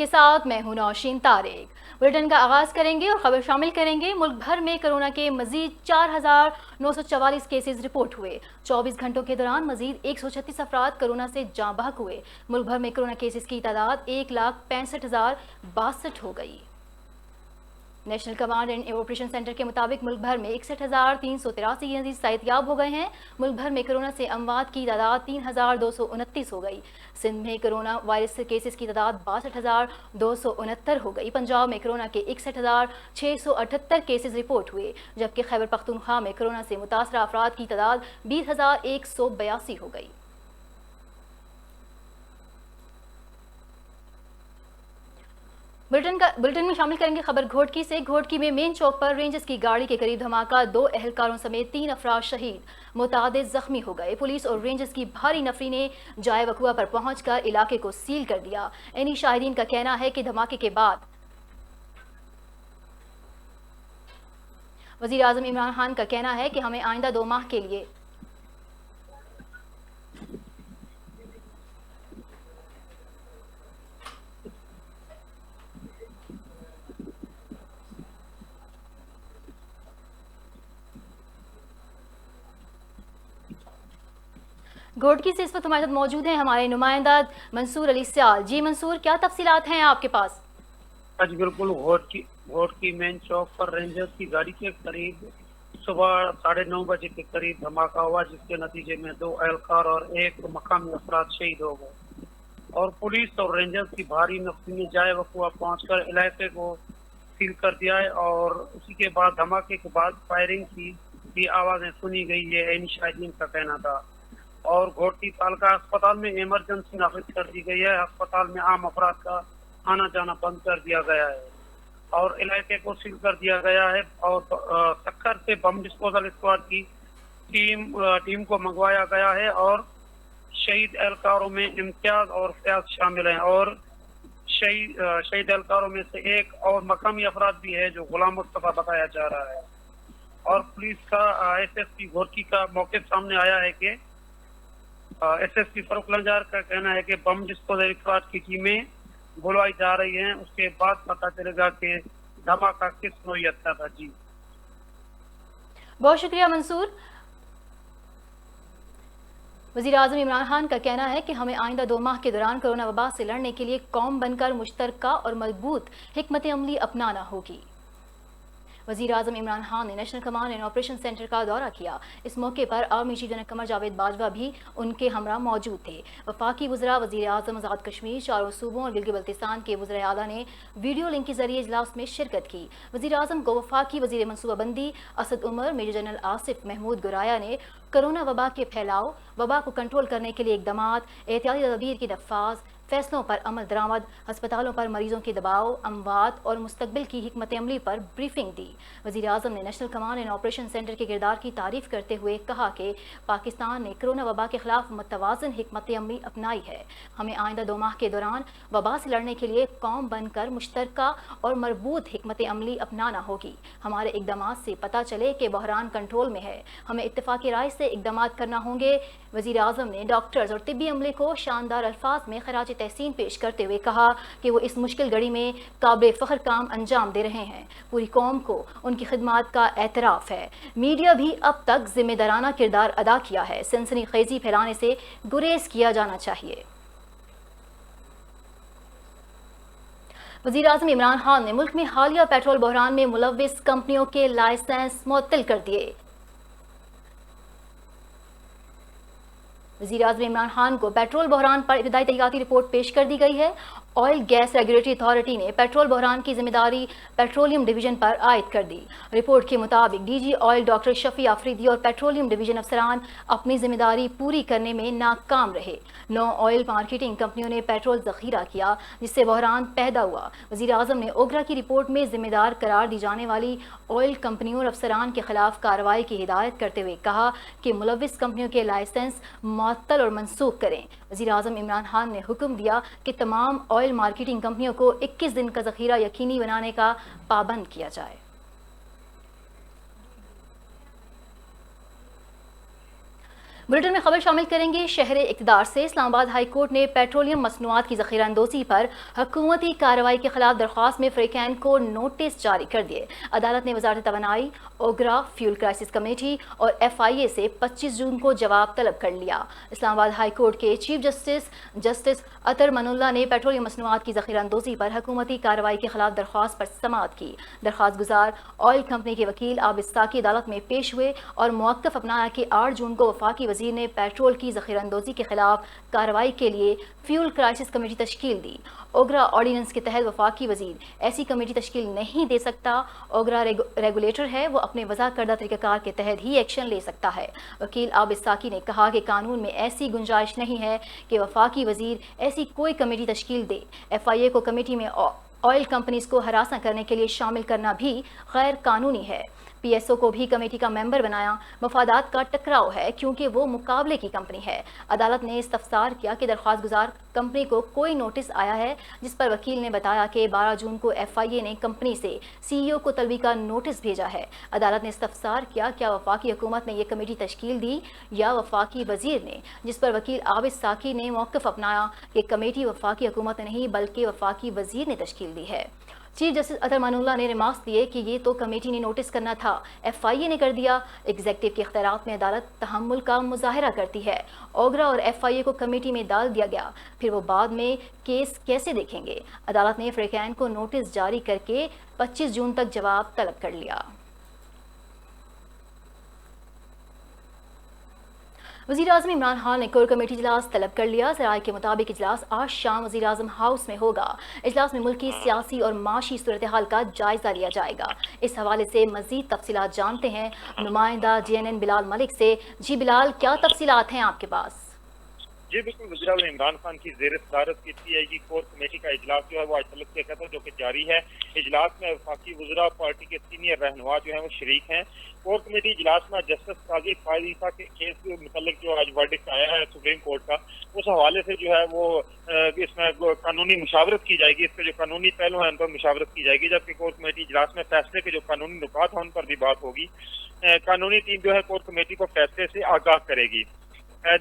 کے ساتھ میں ہوں نوشین طارق۔ بلیٹن کا آغاز کریں گے اور خبر شامل کریں گے۔ ملک بھر میں کرونا کے مزید 4,944 کیسز رپورٹ ہوئے۔ 24 گھنٹوں کے دوران مزید 136 افراد کرونا سے جاں بحق ہوئے۔ ملک بھر میں کرونا کیسز کی تعداد 1,65,062 ہو گئی۔ National command and operation centre کے مطابق ملک بھر میں 61,383 مریض صحتیاب ہو گئے ہیں۔ ملک بھر میں کرونا سے اموات کی تعداد 3,229 ہو گئی۔ سندھ میں کرونا وائرس کیسز کی تعداد 62,269 ہو گئی۔ پنجاب میں کرونا کے 61,678 کیسز رپورٹ ہوئے، جبکہ خیبر پختونخوا میں کرونا سے متاثرہ افراد کی تعداد 20,182 ہو گئی۔ بلٹن میں شامل کریں گے خبر گھوٹکی سے۔ گھوٹکی میں مین چوک پر رینجرز کی گاڑی کے قریب دھماکہ، 2 اہلکاروں سمیت 3 افراد شہید، متعدد زخمی ہو گئے۔ پولیس اور رینجرز کی بھاری نفری نے جائے وقوع پر پہنچ کر علاقے کو سیل کر دیا۔ عینی شاہدین کا کہنا ہے کہ دھماکے کے بعد وزیر اعظم عمران خان کا کہنا ہے کہ ہمیں آئندہ 2 ماہ کے لیے گھوٹکی سے اس وقت ہمارے ساتھ موجود ہیں ہمارے نمائندہ منصور علی سیال۔ جی منصور، کیا تفصیلات ہیں آپ کے پاس؟ آج بالکل گھوٹکی مین چوک پر رینجرز کی گاڑی کے قریب صبح 9:30 بجے کے قریب دھماکہ ہوا، جس کے نتیجے میں 2 اہلکار اور 1 مقامی افراد شہید ہو گئے اور پولیس اور رینجرز کی بھاری نفری نے جائے وقوع پہنچ کر علاقے کو سیل کر دیا ہے اور اسی کے بعد دھماکے کے بعد فائرنگ کی بھی آوازیں سنی گئی، یہ عینی شاہدین کا کہنا تھا۔ اور گھوٹکی تعلقہ اسپتال میں ایمرجنسی نافذ کر دی گئی ہے۔ اسپتال میں عام افراد کا آنا جانا بند کر دیا گیا ہے اور علاقے کو سیل کر دیا گیا ہے اور سکھر سے بم ڈسپوزل اسکواڈ کی ٹیم کو منگوایا گیا ہے اور شہید اہلکاروں میں امتیاز اور فیاض شامل ہیں اور شہید اہلکاروں میں سے 1 اور مقامی افراد بھی ہے جو غلام مصطفیٰ بتایا جا رہا ہے۔ اور پولیس کا SSP گھوٹکی کا موقف سامنے آیا ہے کہ SSP فاروق لنجار کا کہنا ہے کہ بم ڈسپوزل اسکواڈ کی ٹیمیں بلوائی جا رہی ہیں، اس کے بعد پتہ چلے گا کہ دھماکہ کس نوعیت کا تھا۔ جی بہت شکریہ منصور۔ وزیر اعظم عمران خان کا کہنا ہے کہ ہمیں آئندہ 2 ماہ کے دوران کرونا وبا سے لڑنے کے لیے قوم بن کر مشترکہ اور مضبوط حکمت عملی اپنانا ہوگی۔ وزیر اعظم عمران خان نے national command and operation centre کا دورہ کیا۔ اس موقع پر army chief general Qamar Javed Bajwa بھی ان کے ہمراہ موجود تھے۔ وفاقی وزراء، وزیر اعظم آزاد کشمیر، چاروں صوبوں اور گلگت بلتستان کے وزراء اعلیٰ نے ویڈیو لنک کے ذریعے اجلاس میں شرکت کی۔ وزیر اعظم کو وفاقی وزیر منصوبہ بندی اسد عمر، میجر جنرل آصف محمود گرایا نے کرونا وبا کے پھیلاؤ، وبا کو کنٹرول کرنے کے لیے اقدامات، احتیاطی تدابیر کے نفاذ، فیصلوں پر عمل درآمد، ہسپتالوں پر مریضوں کے دباؤ، اموات اور مستقبل کی حکمت عملی پر بریفنگ دی۔ وزیر اعظم نے national command and operation centre کے کردار کی تعریف کرتے ہوئے کہا کہ پاکستان نے کرونا وبا کے خلاف متوازن حکمت عملی اپنائی ہے۔ ہمیں آئندہ 2 ماہ کے دوران وبا سے لڑنے کے لیے قوم بن کر مشترکہ اور مربوط حکمت عملی اپنانا ہوگی۔ ہمارے اقدامات سے پتہ چلے کہ بحران کنٹرول میں ہے، ہمیں اتفاقی رائے سے اقدامات کرنا ہوں گے۔ وزیر اعظم نے ڈاکٹرز اور طبی عملے کو شاندار الفاظ میں خراج تحسین پیش کرتے ہوئے کہا کہ وہ اس مشکل گھڑی میں قابل فخر کام انجام دے رہے ہیں۔ پوری قوم کو ان کی خدمات کا اعتراف ہے۔ میڈیا بھی اب تک ذمہ دارانہ کردار ادا کیا ہے، سنسنی خیزی پھیلانے سے گریز کیا جانا چاہیے۔ وزیر اعظم عمران خان نے ملک میں حالیہ پیٹرول بحران میں ملوث کمپنیوں کے لائسنس معطل کر دیے۔ وزیر اعظم عمران خان کو پیٹرول بحران پر ابتدائی تحقیقاتی رپورٹ پیش کر دی گئی ہے۔ آئل گیس ریگولیٹری اتھارٹی نے پیٹرول بحران کی ذمہ داری پیٹرولیم ڈویژن پر عائد کر دی۔ رپورٹ کے مطابق ڈی جی آئل ڈاکٹر شفیع آفریدی اور پیٹرولیم ڈویژن افسران اپنی ذمہ داری پوری کرنے میں ناکام رہے۔ 9 آئل مارکیٹنگ کمپنیوں نے پیٹرول ذخیرہ کیا، جس سے بحران پیدا ہوا۔ وزیر اعظم نے اوگرا کی رپورٹ میں ذمہ دار قرار دی جانے والی آئل کمپنیوں اور افسران کے خلاف کارروائی کی ہدایت کرتے ہوئے کہا کہ ملوث کمپنیوں کے لائسنس معطل اور منسوخ کریں۔ وزیر اعظم عمران خان نے حکم دیا کہ تمام آئل مارکیٹنگ کمپنیوں کو 21 دن کا ذخیرہ یقینی بنانے کا پابند کیا جائے۔ बुलेटिन में खबर शामिल करेंगे। शहर इक़्तिदार से इस्लामाबाद हाई कोर्ट ने पेट्रोलियम मसनूआत की ज़ख़ीरा अंदोज़ी पर हुकूमती कार्रवाई के खिलाफ दरख्वास्त में फ्रीकैन को नोटिस जारी कर दिए। अदालत ने वज़ारत तवानाई, ओगरा, फ्यूल क्राइसिस कमेटी और FIA से 25 जून को जवाब तलब कर लिया। इस्लामाबाद हाई कोर्ट के चीफ जस्टिस अतर मनुल्लाह ने पेट्रोलियम मसनूआत की ज़ख़ीरा अंदोज़ी पर हुकूमती कार्रवाई के खिलाफ दरख्वास्त पर समाअत की। दरख्वास्त गुजार ऑयल कंपनी के वकील आबिद साकी अदालत में पेश हुए और मौक़िफ़ अपनाया कि 8 जून को वफाकी वज़ीर ने पेट्रोल की ज़ख़ीरा अंदोज़ी के खिलाफ कार्रवाई के लिए फ्यूल क्राइसिस कमेटी तश्कील दी। ओगरा ऑर्डिनेंस के तहत वफाकी वज़ीर ऐसी कमेटी तश्कील नहीं दे सकता। ओगरा रेगुलेटर है, वो अपने वज़ा करदा तरीक़ाकार के तहत ही एक्शन ले सकता है। वकील आबिद साकी ने कहा कि कानून में ऐसी गुंजाइश नहीं है कि वफाकी वज़ीर ऐसी कोई कमेटी तश्कील दे। FIA को कमेटी में ऑयल कंपनीज को हरासा करने के लिए शामिल करना भी गैर कानूनी है। PSO को भी कमेटी का मेंबर बनाया मफादात का टकराव है क्योंकि वो मुकाबले की कंपनी है। अदालत ने इस्तफसार किया कि दरख्वास्त गुजार कंपनी को कोई नोटिस आया है, जिस पर वकील ने बताया कि 12 जून को FIA ने कंपनी से CEO को तलबी का नोटिस भेजा है। अदालत ने इस्तफसार किया क्या वफाकी हुकूमत ने यह कमेटी तश्कील दी या वफाकी वजीर ने, जिस पर वकील आबिद साकी ने मौक़िफ़ अपनाया कि कमेटी वफाकी हुकूमत ने नहीं बल्कि वफाकी वजीर ने तश्कील दी है। चीफ जस्टिस अतर मनुल्लाह ने रिमार्क्स दिए कि ये तो कमेटी ने नोटिस करना था, FIA ने कर दिया। एग्जीक्यूटिव के इख्तियारात में अदालत तहम्मुल का मुजाहरा करती है। ओगरा और FIA को कमेटी में डाल दिया गया, फिर वो बाद में केस कैसे देखेंगे। अदालत ने फ्रीकैन को नोटिस जारी करके 25 जून तक जवाब तलब कर लिया। वज़ीर-ए-आज़म इमरान खान ने कोर कमेटी इजलास तलब कर लिया। ज़राए के मुताबिक इजलास आज शाम वज़ीर-ए-आज़म हाउस में होगा। इजलास में मुल्क की सियासी और माशी सूरत हाल का जायज़ा लिया जाएगा। इस हवाले से मज़ीद तफसीलात जानते हैं नुमाइंदा JNN बिलाल मलिक से। जी बिलाल, क्या तफसीलात हैं आपके पास? जी बिल्कुल, वज़ीर-ए-आज़म इमरान खान की ज़ेर सदारत की PIG कोर कमेटी का इजलास जो है वो आज तलब किया गया था, जो कि जारी है। इजलास में वफाकी वज़रा पार्टी के सीनियर रहनुमा जो है वो शरीक हैं। कोर कमेटी इजलास में जस्टिस काजी फायद ईसा के केस के मुतल्लिक जो आज वर्डिक्ट आया है सुप्रीम कोर्ट का, उस हवाले से जो है वो इसमें कानूनी मुशावरत की जाएगी। इसके जो कानूनी पहलू हैं उन पर मुशावरत की जाएगी, जबकि कोर कमेटी इजलास में फैसले के जो कानूनी नुकात हैं उन पर भी बात होगी। कानूनी टीम जो है कोर कमेटी को फैसले से आगाह करेगी।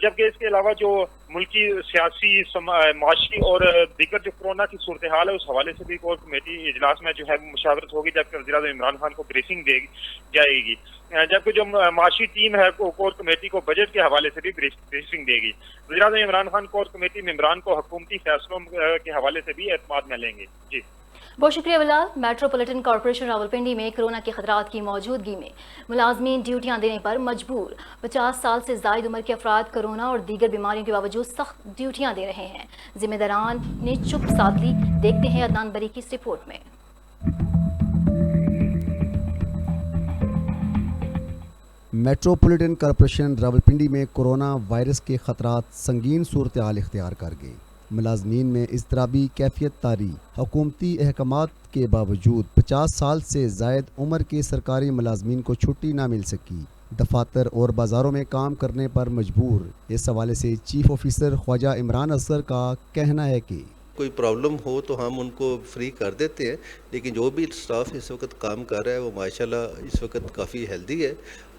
जबकि इसके अलावा जो मुल्की सियासी माशी और दीगर जो कोरोना की सूरत हाल है उस हवाले से भी कोर कमेटी इजलास में जो है मुशावरत होगी, जबकि वज़ीर-ए-आज़म इमरान खान को ब्रीफिंग दी जाएगी। जबकि जो माशी टीम है कोर कमेटी को बजट के हवाले से भी ब्रीफिंग देगी। वज़ीर-ए-आज़म इमरान खान कोर कमेटी मेंबरान को हुकूमती फैसलों के हवाले से भी एतमाद में लेंगे। जी बहुत शुक्रिया बिलाल। मेट्रोपॉलिटन कॉर्पोरेशन रावलपिंडी में कोरोना के खतरात की मौजूदगी में मुलाजमीन ड्यूटियां देने पर मजबूर। 50 साल से जायद उम्र के अफराद कोरोना और दीगर बीमारियों के बावजूद सख्त ड्यूटियां दे रहे हैं। जिम्मेदारान ने चुप साध ली। देखते हैं अदनान बरी की इस रिपोर्ट में। मेट्रोपॉलिटन कॉर्पोरेशन रावलपिंडी में कोरोना वायरस के खतरात संगीन सूरत हाल इख्तियार कर गई। मुलाजमीन में इज़्तिराबी कैफियत तारी। हुकूमती अहकामात के बावजूद 50 साल से ज़ायद उम्र के सरकारी मुलाजमीन को छुट्टी ना मिल सकी। दफातर और बाज़ारों में काम करने पर मजबूर। इस हवाले से चीफ ऑफिसर ख्वाजा इमरान असगर का कहना है कि कोई प्रॉब्लम हो तो हम उनको फ्री कर देते हैं, लेकिन जो भी स्टाफ इस वक्त काम कर रहा है वो माशाल्लाह इस वक्त काफ़ी हेल्दी है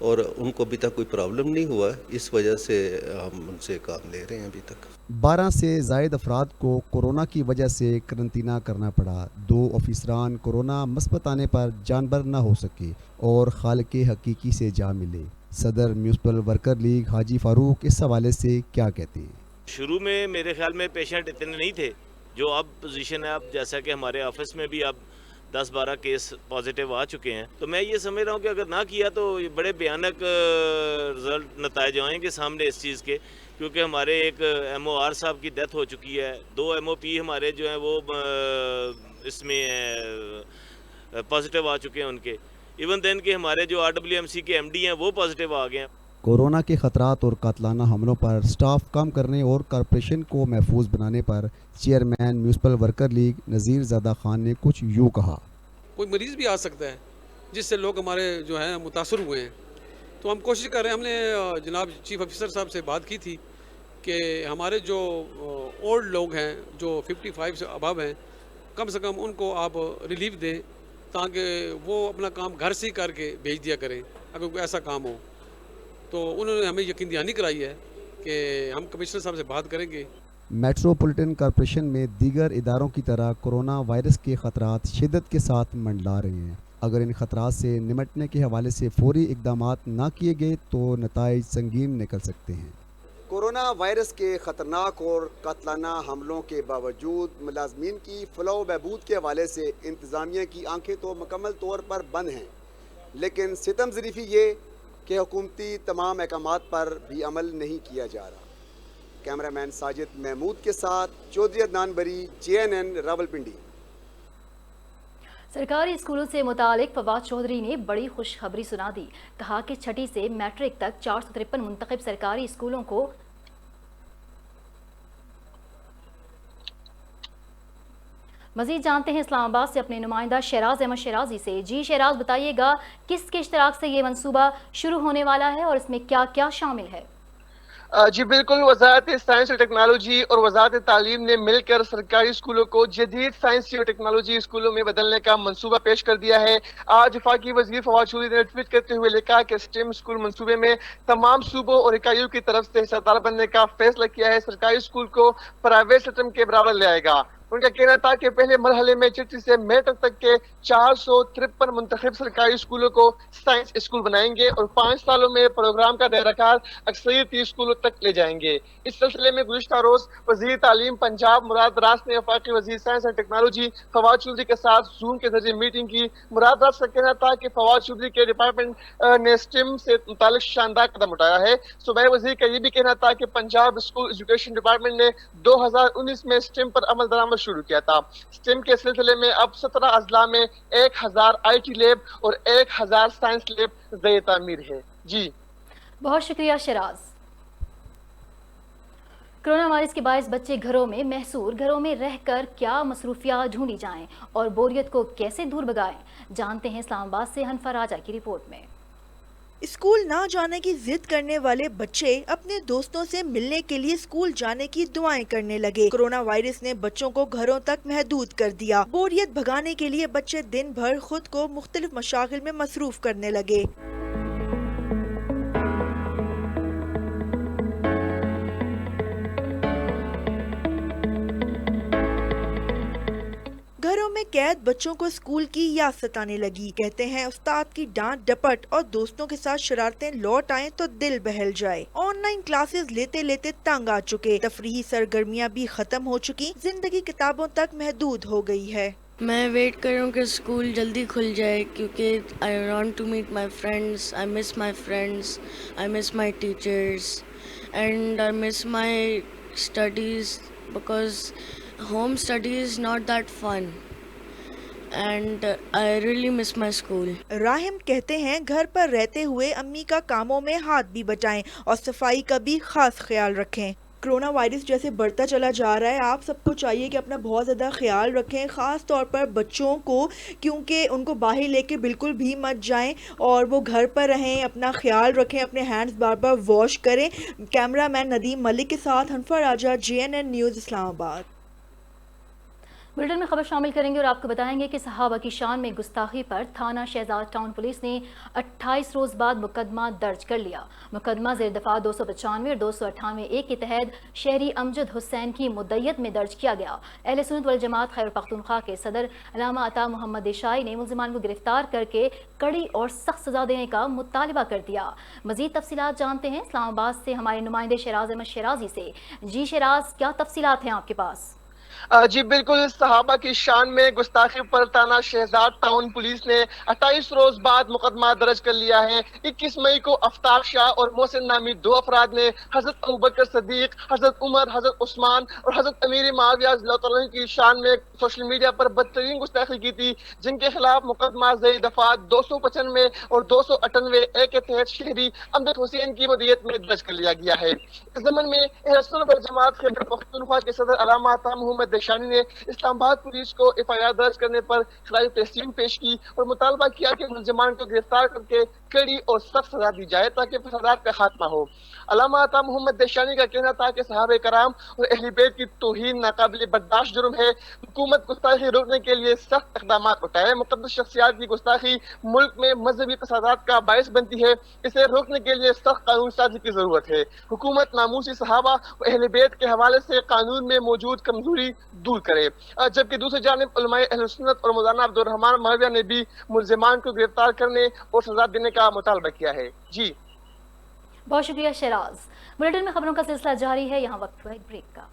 और उनको अभी तक कोई प्रॉब्लम नहीं हुआ। इस वजह से हम उनसे काम ले रहे हैं अभी तक। 12 से ज़ायद अफराद को कोरोना की वजह से करंतना करना पड़ा। 2 ऑफिसरान कोरोना मस्बत आने पर जानबर ना हो सके और खालिक हकीकी से जा मिले। सदर म्यूनसिपल वर्कर लीग हाजी फारूक इस हवाले से क्या कहते हैं? शुरू में मेरे ख्याल में पेशेंट इतने नहीं थे जो अब पोजीशन है। अब जैसा कि हमारे ऑफिस में भी अब 10-12 केस पॉजिटिव आ चुके हैं, तो मैं ये समझ रहा हूँ कि अगर ना किया तो ये बड़े भयानक रिजल्ट नताइज आएंगे सामने इस चीज़ के, क्योंकि हमारे एक MOR साहब की डेथ हो चुकी है। 2 MOP हमारे जो हैं वो इसमें पॉजिटिव आ चुके हैं उनके। इवन देन के हमारे जो RWMC के MD हैं वो पॉजिटिव आ गए हैं। कोरोना के खतरात और कातलाना हमलों पर स्टाफ कम करने और कॉरपोरेशन को महफूज बनाने पर चेयरमैन म्यूनसिपल वर्कर लीग नज़ीर ज़ादा खान ने कुछ यूँ कहा। कोई मरीज़ भी आ सकता है जिससे लोग हमारे जो हैं मुतासर हुए हैं, तो हम कोशिश कर रहे हैं। हमने जनाब चीफ ऑफिसर साहब से बात की थी कि हमारे जो ओल्ड लोग हैं जो 55 से अबव हैं, कम से कम उनको आप रिलीफ दें ताकि वो अपना काम घर से ही करके भेज दिया करें अगर कोई ऐसा काम हो। तो उन्होंने हमें यकीन दहानी कराई है कि हम कमिश्नर साहब से बात करेंगे। मेट्रोपॉलिटन कॉरपोरेशन में दीगर इदारों की तरह कोरोना वायरस के ख़तरात शिद्दत के साथ मंडला रहे हैं। अगर इन ख़तरात से निमटने के हवाले से फ़ौरी इक़दामात ना किए गए तो नताइज संगीन निकल सकते हैं। कोरोना वायरस के ख़तरनाक और कातलाना हमलों के बावजूद मुलाजमीन की फलाह व बहबूद के हवाले से इंतज़ामिया की आंखें तो मुकम्मल तौर पर बंद हैं, लेकिन सितम ज़रीफ़ी ये कि हुकूमती तमाम अहकामात पर भी अमल नहीं किया जा रहा। कैमरामैन साजिद महमूद के साथ चौधरी अदनान बरी, JNN रावलपिंडी। सरकारी स्कूलों से मुतालिक फवाद चौधरी ने बड़ी खुशखबरी सुना दी। कहा कि छठी से मैट्रिक तक 453 मुंतखब सरकारी स्कूलों को मजीद जानते हैं इस्लामाबाद से अपने नुमाइंदा शहराज अहमद शराजी से। जी शहराज, बताइएगा किसके इश्तराक से ये मंसूबा शुरू होने वाला है और इसमें क्या क्या शामिल है? जी बिल्कुल, वजारत साइंस और टेक्नोलॉजी और वजारत तालीम ने मिलकर सरकारी स्कूलों को जदीद साइंसी और टेक्नोलॉजी स्कूलों में बदलने का मंसूबा पेश कर दिया है। आज वफाकी वजीर फवाद चौधरी ने ट्वीट करते हुए लिखा कि स्टेम स्कूल मंसूबे में तमाम सूबों और इकाइयों की तरफ से हिस्सेदार बनने का फैसला किया है। सरकारी स्कूल को प्राइवेट सिस्टम के बराबर ले आएगा। उनका कहना था कि पहले मरहले में छठी से मैट्रिक तक के 453 मुंतखब सरकारी स्कूलों को साइंस स्कूल बनाएंगे और 5 सालों में प्रोग्राम का दायराकार अक्सरियती स्कूलों तक ले जाएंगे। इस सिलसिले में गुज़िश्ता रोज वजीर तालीम पंजाब मुराद रास ने वफाकी वजीर science and technology Fawad Chaudhry के साथ जूम के जरिए मीटिंग की। मुराद रास का कहना था कि फवाद चौधरी के डिपार्टमेंट ने स्टेम से मुतालिक शानदार कदम उठाया है। सूबाई वजीर का ये भी कहना था कि पंजाब स्कूल एजुकेशन डिपार्टमेंट ने 2019 में स्टेम पर अमल दरामद शुरू किया था। स्टेम के सिलसिले में अब 17 अजला में 1000 IT लैब और 1000 साइंस लैब ज़े तामीर है। जी बहुत शुक्रिया शराज। कोरोना वायरस के बायस बच्चे घरों में महसूर, घरों में रहकर क्या मसरूफियात ढूंढी जाएं और बोरियत को कैसे दूर भगाएं, जानते हैं इस्लामाबाद से हनफा राजा की रिपोर्ट में। स्कूल ना जाने की जिद करने वाले बच्चे अपने दोस्तों से मिलने के लिए स्कूल जाने की दुआएं करने लगे। कोरोना वायरस ने बच्चों को घरों तक महदूद कर दिया। बोरियत भगाने के लिए बच्चे दिन भर खुद को मुख्तलिफ मशागिल में मसरूफ करने लगे। घरों में कैद बच्चों को स्कूल की याद सताने लगी। कहते हैं उस्ताद की डांट डपट और दोस्तों के साथ शरारतें लौट आएं तो दिल बहल जाए। ऑनलाइन क्लासेस लेते लेते तंग आ चुके, तफरीही सरगर्मियां भी खत्म हो चुकी, जिंदगी किताबों तक महदूद हो गई है। मैं वेट कर रहा हूँ कि स्कूल जल्दी खुल जाए क्योंकि I want to meet my friends, I miss my friends, I miss my teachers and I miss my studies because home study is not that fun and I really miss my school. Rahim कहते हैं घर पर रहते हुए अम्मी का कामों में हाथ भी बटाएं और सफाई का भी खास ख्याल रखें। कोरोना वायरस जैसे बढ़ता चला जा रहा है, आप सबको चाहिए कि अपना बहुत ज़्यादा ख्याल रखें, ख़ास तौर पर बच्चों को, क्योंकि उनको बाहर लेके बिल्कुल भी मत जाएं और वो घर पर रहें, अपना ख्याल रखें, अपने हैंड्स बार बार वॉश करें। कैमरामैन नदीम मलिक के साथ हनफा राजा, JNN न्यूज़ इस्लामाबाद। बुलेटिन में खबर शामिल करेंगे और आपको बताएंगे कि सहाबा की शान में गुस्ताखी पर थाना शहजाद टाउन पुलिस ने 28 रोज बाद मुकदमा दर्ज कर लिया। मुकदमा ज़ेर दफा 295 और 298 के तहत शहरी अमजद हुसैन की मुद्दयत में दर्ज किया गया। अहले सुन्नत वल जमात खैबर पख्तूनख्वा के सदर अल्लामा अता मोहम्मद देशाई ने मुल्ज़िमान को गिरफ्तार करके कड़ी और सख्त सजा देने का मुतालबा कर दिया। मजीद तफसीलात जानते हैं इस्लामाबाद से हमारे नुमाइंदे शहराज अहमद शराजी से। जी शहराज, क्या तफसीलात हैं आपके पास? जी बिल्कुल, सहाबा की शान में गुस्ताखी पर थाना शहजाद टाउन पुलिस ने 28 रोज बाद मुकदमा दर्ज कर लिया है। 21 मई को अफ्ताब शाह और मोहसिन नामी 2 अफराद ने हजरत अबू बकर सदीक, हजरत उमर, हजरत उस्मान और हजरत अमीर मुआविया की शान में सोशल मीडिया पर बदतरीन गुस्ताखी की थी, जिनके खिलाफ मुकदमा ज़ेर दफा 295 और 298 के तहत शहरी अमजद हुसैन की मुद्दत में दर्ज कर लिया गया है। इस ज़मन में अहले सुन्नत वल जमात खैबर पख्तूनख्वा के सदर अल्लामा अता मोहम्मद देशानी ने इस्लामाबाद पुलिस को FIR दर्ज करने पर खिलाफ तहसीन पेश की और मुतालबा किया कि मुल्ज़िमान को गिरफ्तार करके कड़ी और सख्त सजा दी जाए ताकि फसादात का खात्मा हो। अल्लामा अता मोहम्मद देशानी का कहना था कि सहाबे कराम और अहले बैत की तौहीन नाकाबिल बर्दाश्त जुर्म है। हुकूमत गुस्ताखी रोकने के लिए सख्त इक़दाम उठाए। मुक़द्दस शख्सियात की गुस्ताखी मुल्क में मजहबी फसादात का बायस बनती है। इसे रोकने के लिए सख्त कानून साजी की जरूरत है। हुकूमत नामूसी सहाबा और अहले बैत के हवाले से कानून में मौजूद कमजोरी दूर करे। जबकि दूसरी जानिब उलमाए अहले सुन्नत और मौलाना अब्दुर्रहमान महविया ने भी मुल्ज़िमान को गिरफ्तार करने और सजा देने का मुतालबा किया है। जी बहुत शुक्रिया शहराज। बुलेटिन में खबरों का सिलसिला जारी है, यहाँ वक्त हुआ एक ब्रेक का।